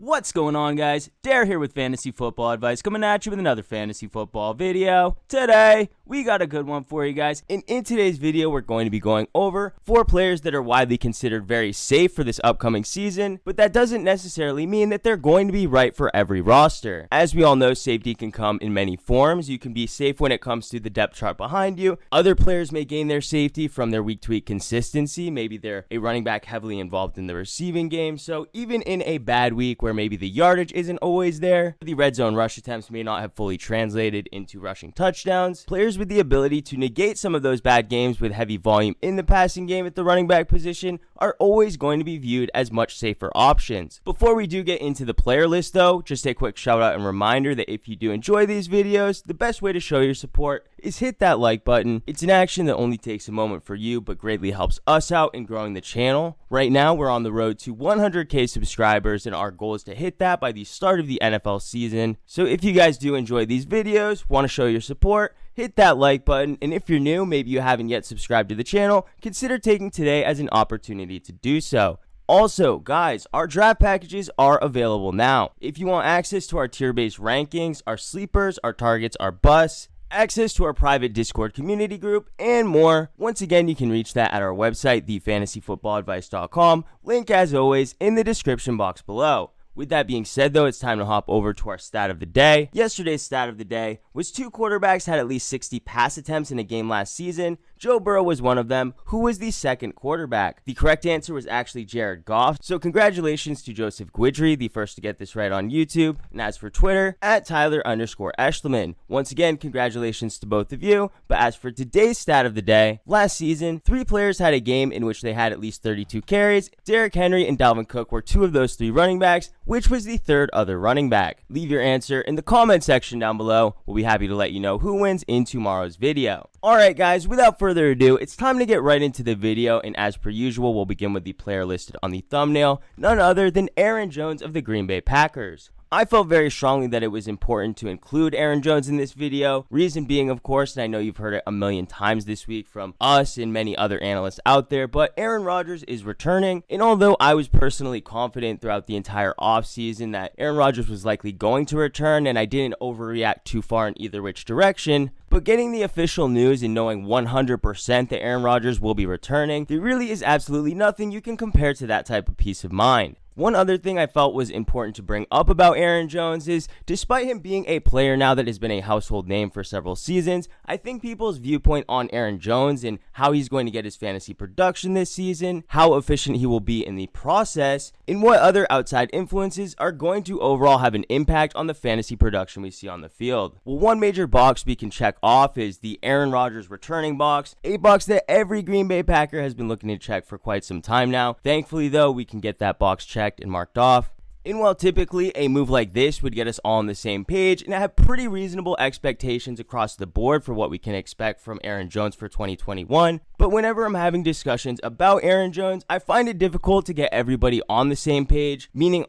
What's going on, guys? Dare here with Fantasy Football Advice, coming at you with another fantasy football video. Today, we got a good one for you guys, and in today's video, we're going to be going over 4 players that are widely considered very safe for this upcoming season, but that doesn't necessarily mean that they're going to be right for every roster. As we all know, safety can come in many forms. You can be safe when it comes to the depth chart behind you. Other players may gain their safety from their week-to-week consistency. Maybe they're a running back heavily involved in the receiving game, so even in a bad week where maybe the yardage isn't always there, the red zone rush attempts may not have fully translated into rushing touchdowns. Players with the ability to negate some of those bad games with heavy volume in the passing game at the running back position are always going to be viewed as much safer options. Before we do get into the player list though, just a quick shout out and reminder that if you do enjoy these videos, the best way to show your support is hit that like button. It's an action that only takes a moment for you, but greatly helps us out in growing the channel. Right now, we're on the road to 100k subscribers, and our goal is to hit that by the start of the NFL season. So if you guys do enjoy these videos, want to show your support, hit that like button, and if you're new, maybe you haven't yet subscribed to the channel, consider taking today as an opportunity to do so. Also, guys, our draft packages are available now. If you want access to our tier-based rankings, our sleepers, our targets, our busts, access to our private Discord community group, and more, once again, you can reach that at our website, thefantasyfootballadvice.com, link as always in the description box below. With that being said though, it's time to hop over to our stat of the day. Yesterday's stat of the day was 2 quarterbacks had at least 60 pass attempts in a game last season. Joe Burrow was one of them. Who was the second quarterback? The correct answer was actually Jared Goff. So congratulations to Joseph Guidry, the first to get this right on YouTube. And as for Twitter, at Tyler_Eschleman. Once again, congratulations to both of you. But as for today's stat of the day, last season, 3 players had a game in which they had at least 32 carries. Derrick Henry and Dalvin Cook were 2 of those 3 running backs. Which was the third other running back? Leave your answer in the comment section down below. We'll be happy to let you know who wins in tomorrow's video. Alright guys, without further ado, it's time to get right into the video, and as per usual, we'll begin with the player listed on the thumbnail, none other than Aaron Jones of the Green Bay Packers. I felt very strongly that it was important to include Aaron Jones in this video. Reason being, of course, and I know you've heard it a million times this week from us and many other analysts out there, but Aaron Rodgers is returning. And although I was personally confident throughout the entire offseason that Aaron Rodgers was likely going to return, and I didn't overreact too far in either which direction, but getting the official news and knowing 100% that Aaron Rodgers will be returning, there really is absolutely nothing you can compare to that type of peace of mind. One other thing I felt was important to bring up about Aaron Jones is, despite him being a player now that has been a household name for several seasons, I think people's viewpoint on Aaron Jones and how he's going to get his fantasy production this season, how efficient he will be in the process, and what other outside influences are going to overall have an impact on the fantasy production we see on the field. Well, one major box we can check off is the Aaron Rodgers returning box, a box that every Green Bay Packer has been looking to check for quite some time now. Thankfully though, we can get that box checked and marked off. And while typically a move like this would get us all on the same page and have pretty reasonable expectations across the board for what we can expect from Aaron Jones for 2021, but whenever I'm having discussions about Aaron Jones, I find it difficult to get everybody on the same page, meaning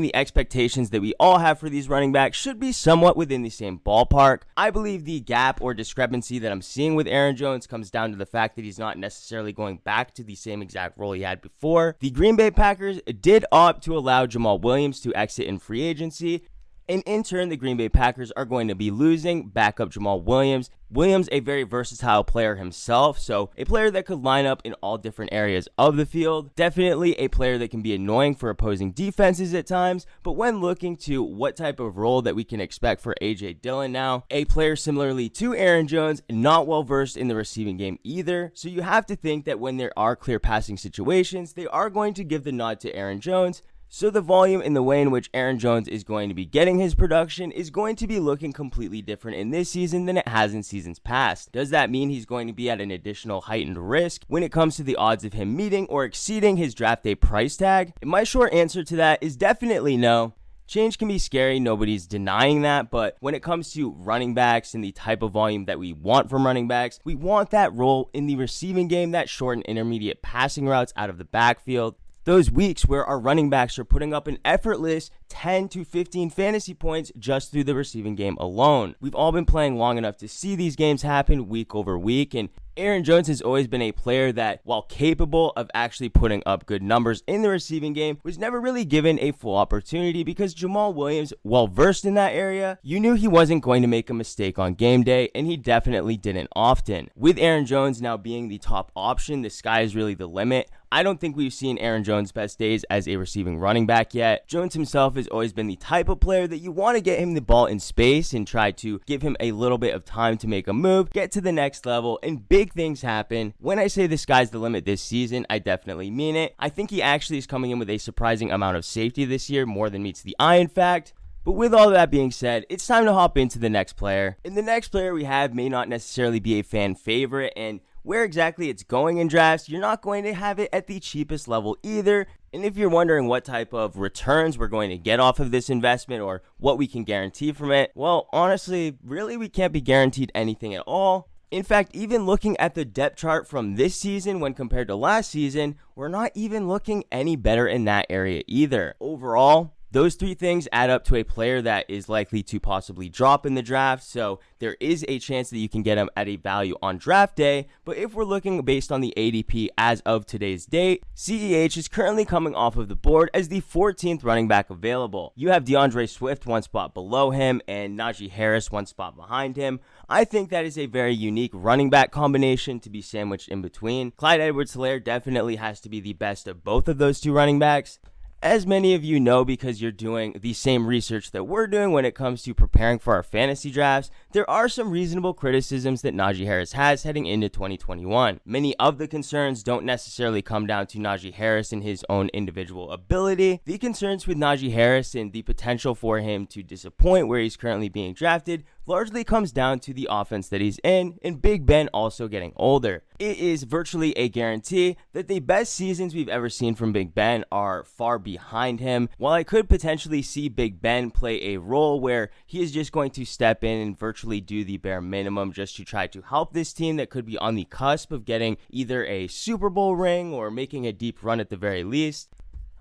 the expectations that we all have for these running backs should be somewhat within the same ballpark. I believe the gap or discrepancy that I'm seeing with Aaron Jones comes down to the fact that he's not necessarily going back to the same exact role he had before. The Green Bay Packers did opt to allow Jamal Williams to exit in free agency, and in turn, the Green Bay Packers are going to be losing backup Jamal Williams. Williams, a very versatile player himself, so a player that could line up in all different areas of the field. Definitely a player that can be annoying for opposing defenses at times, but when looking to what type of role that we can expect for A.J. Dillon now, a player similarly to Aaron Jones, not well versed in the receiving game either, so you have to think that when there are clear passing situations, they are going to give the nod to Aaron Jones. So the volume and the way in which Aaron Jones is going to be getting his production is going to be looking completely different in this season than it has in seasons past. Does that mean he's going to be at an additional heightened risk when it comes to the odds of him meeting or exceeding his draft day price tag? And my short answer to that is definitely no. Change can be scary, nobody's denying that, but when it comes to running backs and the type of volume that we want from running backs, we want that role in the receiving game, that short and intermediate passing routes out of the backfield. Those weeks where our running backs are putting up an effortless 10 to 15 fantasy points just through the receiving game alone. We've all been playing long enough to see these games happen week over week, and Aaron Jones has always been a player that, while capable of actually putting up good numbers in the receiving game, was never really given a full opportunity because Jamal Williams, well versed in that area, you knew he wasn't going to make a mistake on game day, and he definitely didn't often. With Aaron Jones now being the top option, the sky is really the limit. I don't think we've seen Aaron Jones' best days as a receiving running back yet. Jones himself has always been the type of player that you want to get him the ball in space and try to give him a little bit of time to make a move, get to the next level, and big things happen. When I say the sky's the limit this season, I definitely mean it. I think he actually is coming in with a surprising amount of safety this year, more than meets the eye in fact. But with all that being said, it's time to hop into the next player. And the next player we have may not necessarily be a fan favorite, and where exactly it's going in drafts, you're not going to have it at the cheapest level either. And if you're wondering what type of returns we're going to get off of this investment or what we can guarantee from it, well, honestly, really we can't be guaranteed anything at all. In fact, even looking at the depth chart from this season when compared to last season, we're not even looking any better in that area either. Overall, those three things add up to a player that is likely to possibly drop in the draft, so there is a chance that you can get him at a value on draft day. But if we're looking based on the ADP as of today's date, CEH is currently coming off of the board as the 14th running back available. You have DeAndre Swift one spot below him and Najee Harris one spot behind him. I think that is a very unique running back combination to be sandwiched in between. Clyde Edwards-Helaire definitely has to be the best of both of those two running backs. As many of you know, because you're doing the same research that we're doing when it comes to preparing for our fantasy drafts, there are some reasonable criticisms that Najee Harris has heading into 2021. Many of the concerns don't necessarily come down to Najee Harris and his own individual ability. The concerns with Najee Harris and the potential for him to disappoint where he's currently being drafted largely comes down to the offense that he's in, and Big Ben also getting older. It is virtually a guarantee that the best seasons we've ever seen from Big Ben are far behind him. While I could potentially see Big Ben play a role where he is just going to step in and virtually do the bare minimum just to try to help this team that could be on the cusp of getting either a Super Bowl ring or making a deep run at the very least.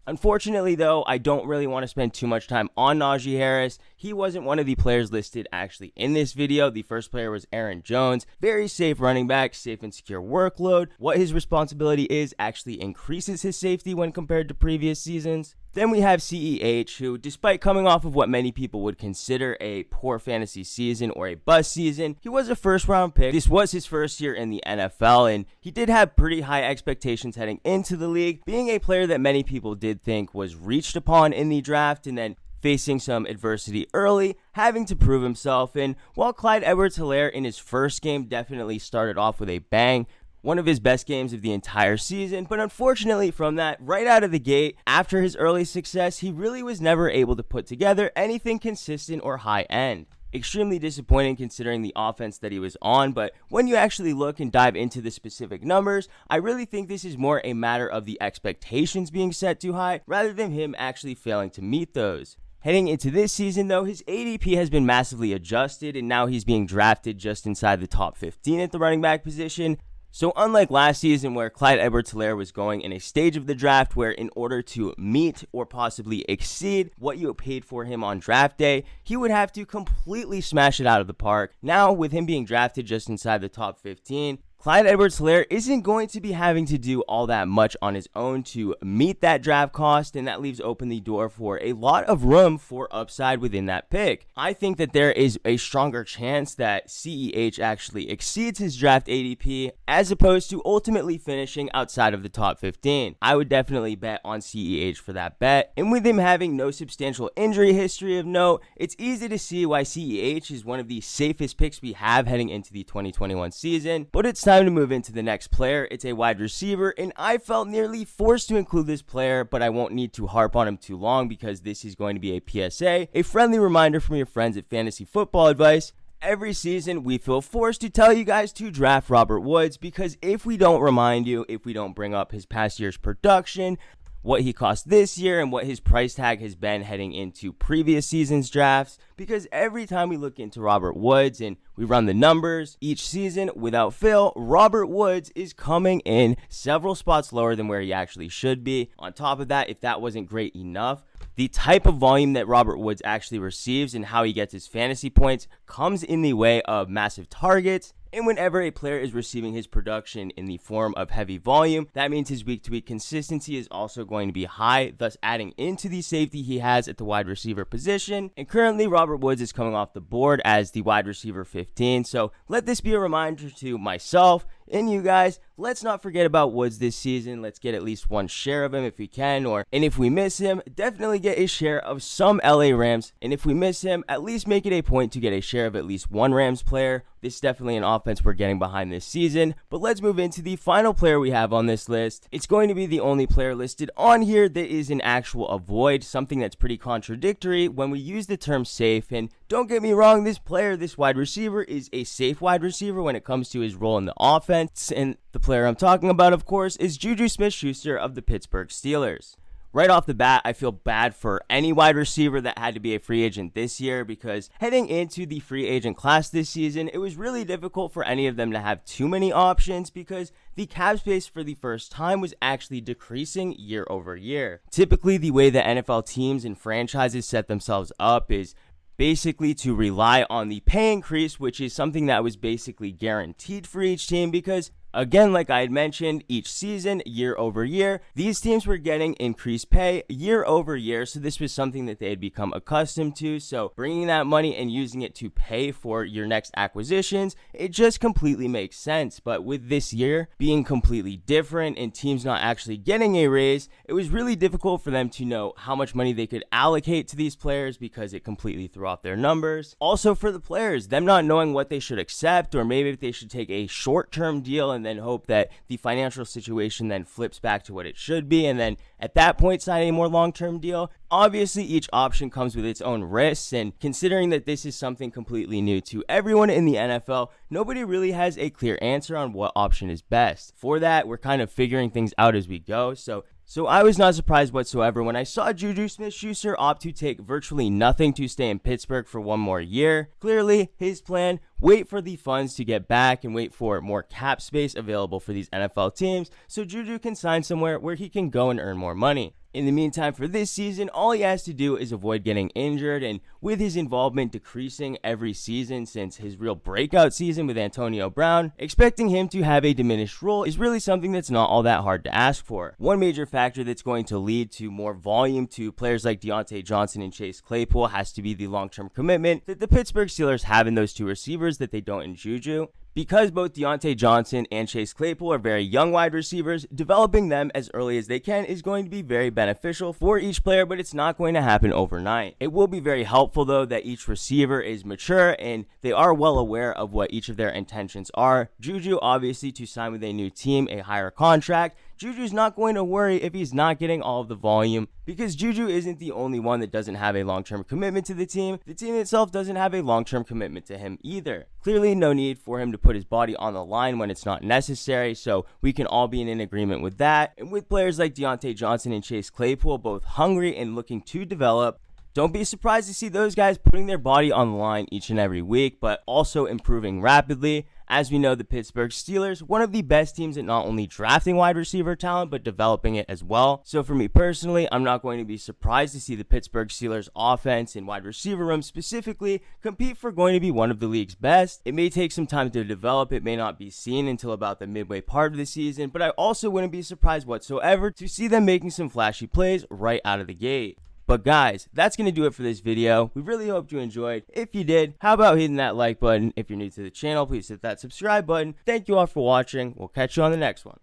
Unfortunately, though, I don't really want to spend too much time on Najee Harris. He wasn't one of the players listed actually in this video. The first player was Aaron Jones. Very safe running back, safe and secure workload. What his responsibility is actually increases his safety when compared to previous seasons. Then we have CEH, who, despite coming off of what many people would consider a poor fantasy season or a bust season, he was a first-round pick. This was his first year in the NFL, and he did have pretty high expectations heading into the league, being a player that many people did think was reached upon in the draft, and then facing some adversity early, having to prove himself. And while Clyde Edwards-Helaire in his first game definitely started off with a bang, one of his best games of the entire season, but unfortunately from that, right out of the gate, after his early success, he really was never able to put together anything consistent or high end. Extremely disappointing considering the offense that he was on, but when you actually look and dive into the specific numbers, I really think this is more a matter of the expectations being set too high, rather than him actually failing to meet those. Heading into this season, though, his ADP has been massively adjusted, and now he's being drafted just inside the top 15 at the running back position. So unlike last season where Clyde Edwards-Helaire was going in a stage of the draft where in order to meet or possibly exceed what you paid for him on draft day, he would have to completely smash it out of the park. Now, with him being drafted just inside the top 15, Clyde Edwards-Helaire isn't going to be having to do all that much on his own to meet that draft cost, and that leaves open the door for a lot of room for upside within that pick. I think that there is a stronger chance that CEH actually exceeds his draft ADP as opposed to ultimately finishing outside of the top 15. I would definitely bet on CEH for that bet, and with him having no substantial injury history of note, it's easy to see why CEH is one of the safest picks we have heading into the 2021 season. But it's time to move into the next player. It's a wide receiver, and I felt nearly forced to include this player, but I won't need to harp on him too long because this is going to be a PSA, a friendly reminder from your friends at Fantasy Football Advice. Every season, we feel forced to tell you guys to draft Robert Woods because if we don't remind you, if we don't bring up his past year's production, what he cost this year, and what his price tag has been heading into previous season's drafts, because every time we look into Robert Woods and we run the numbers each season, without fail, Robert Woods is coming in several spots lower than where he actually should be. On top of that, if that wasn't great enough, the type of volume that Robert Woods actually receives and how he gets his fantasy points comes in the way of massive targets And whenever a player is receiving his production in the form of heavy volume, that means his week-to-week consistency is also going to be high, thus adding into the safety he has at the wide receiver position. And currently, Robert Woods is coming off the board as the wide receiver 15. So let this be a reminder to myself and you guys, let's not forget about Woods this season. Let's get at least one share of him if we can, and if we miss him, definitely get a share of some LA Rams. And if we miss him, at least make it a point to get a share of at least one Rams player. This is definitely an offense we're getting behind this season. But let's move into the final player we have on this list. It's going to be the only player listed on here that is an actual avoid, something that's pretty contradictory when we use the term safe. And don't get me wrong, this player, this wide receiver, is a safe wide receiver when it comes to his role in the offense. And the player I'm talking about, of course, is JuJu Smith-Schuster of the Pittsburgh Steelers. Right off the bat, I feel bad for any wide receiver that had to be a free agent this year, because heading into the free agent class this season, it was really difficult for any of them to have too many options because the cap space for the first time was actually decreasing year over year. Typically, the way that NFL teams and franchises set themselves up is basically to rely on the pay increase, which is something that was basically guaranteed for each team because, again, like I had mentioned, each season, year over year, these teams were getting increased pay year over year, so this was something that they had become accustomed to. So bringing that money and using it to pay for your next acquisitions, it just completely makes sense. But with this year being completely different and teams not actually getting a raise, it was really difficult for them to know how much money they could allocate to these players because it completely threw off their numbers. Also for the players, them not knowing what they should accept, or maybe if they should take a short-term deal and then hope that the financial situation then flips back to what it should be, and then at that point sign a more long-term deal. Obviously, each option comes with its own risks, and considering that this is something completely new to everyone in the NFL, nobody really has a clear answer on what option is best. For that, we're kind of figuring things out as we go. So I was not surprised whatsoever when I saw JuJu Smith-Schuster opt to take virtually nothing to stay in Pittsburgh for one more year. Clearly, his plan, wait for the funds to get back and wait for more cap space available for these NFL teams so JuJu can sign somewhere where he can go and earn more money. In the meantime, for this season, all he has to do is avoid getting injured, and with his involvement decreasing every season since his real breakout season with Antonio Brown, expecting him to have a diminished role is really something that's not all that hard to ask for. One major factor that's going to lead to more volume to players like Diontae Johnson and Chase Claypool has to be the long-term commitment that the Pittsburgh Steelers have in those two receivers that they don't in JuJu. Because both Diontae Johnson and Chase Claypool are very young wide receivers, developing them as early as they can is going to be very beneficial for each player, but it's not going to happen overnight. It will be very helpful, though, that each receiver is mature and they are well aware of what each of their intentions are. JuJu, obviously, to sign with a new team, a higher contract. JuJu's not going to worry if he's not getting all of the volume, because JuJu isn't the only one that doesn't have a long-term commitment to the team. The team itself doesn't have a long-term commitment to him either. Clearly, no need for him to put his body on the line when it's not necessary, so we can all be in agreement with that. And with players like Diontae Johnson and Chase Claypool both hungry and looking to develop, don't be surprised to see those guys putting their body on the line each and every week, but also improving rapidly. As we know, the Pittsburgh Steelers, one of the best teams at not only drafting wide receiver talent, but developing it as well. So for me personally, I'm not going to be surprised to see the Pittsburgh Steelers offense and wide receiver room specifically compete for going to be one of the league's best. It may take some time to develop. It may not be seen until about the midway part of the season, but I also wouldn't be surprised whatsoever to see them making some flashy plays right out of the gate. But guys, that's going to do it for this video. We really hope you enjoyed. If you did, how about hitting that like button? If you're new to the channel, please hit that subscribe button. Thank you all for watching. We'll catch you on the next one.